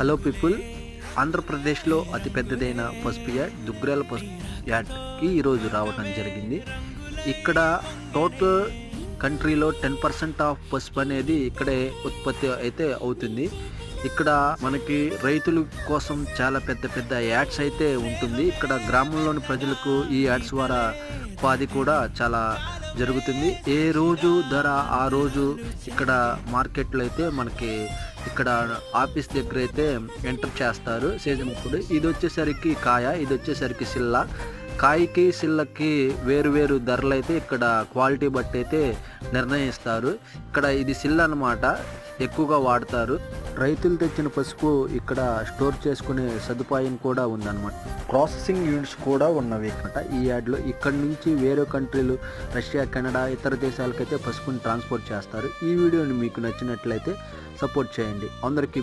Hello people, ఆంధ్రప్రదేశ్లో అతిపెద్దదైన పసుపు add Duggirala పసుపు యాడ్కి ఈరోజు రావడం జరిగింది. ఇక్కడ టోటల్ కంట్రీలో 10% ఆఫ్ పసుపు అనేది ఇక్కడే ఉత్పత్తి అయితే అవుతుంది. ఇక్కడ మనకి రైతుల కోసం చాలా పెద్ద పెద్ద యాడ్స్ అయితే ఉంటుంది. ఇక్కడ గ్రామంలోని ప్రజలకు ఈ యాడ్స్ ద్వారా ఉపాధి కూడా చాలా జరుగుతుంది. ఏ రోజు ధర ఆ రోజు ఇక్కడ మార్కెట్లో అయితే మనకి ఇక్కడ ఆఫీస్ దగ్గర అయితే ఎంటర్ చేస్తారు సీజన్ అప్పుడు. ఇది వచ్చేసరికి కాయ, ఇది వచ్చేసరికి సిల్ల. కాయకి సిల్లకి వేరు వేరు ధరలు అయితే ఇక్కడ క్వాలిటీ బట్టి అయితే నిర్ణయిస్తారు. ఇక్కడ ఇది సిల్ల అన్నమాట, ఎక్కువగా వాడతారు. రైతులు తెచ్చిన పసుపు ఇక్కడ స్టోర్ చేసుకునే సదుపాయం కూడా ఉందన్నమాట. ప్రాసెసింగ్ యూనిట్స్ కూడా ఉన్నవి ఇక్కడ ఈ యాడ్లో. ఇక్కడ నుంచి వేరే కంట్రీలు, రష్యా, కెనడా, ఇతర దేశాలకైతే పసుపుని ట్రాన్స్పోర్ట్ చేస్తారు. ఈ వీడియోని మీకు నచ్చినట్లయితే సపోర్ట్ చేయండి. అందరికీ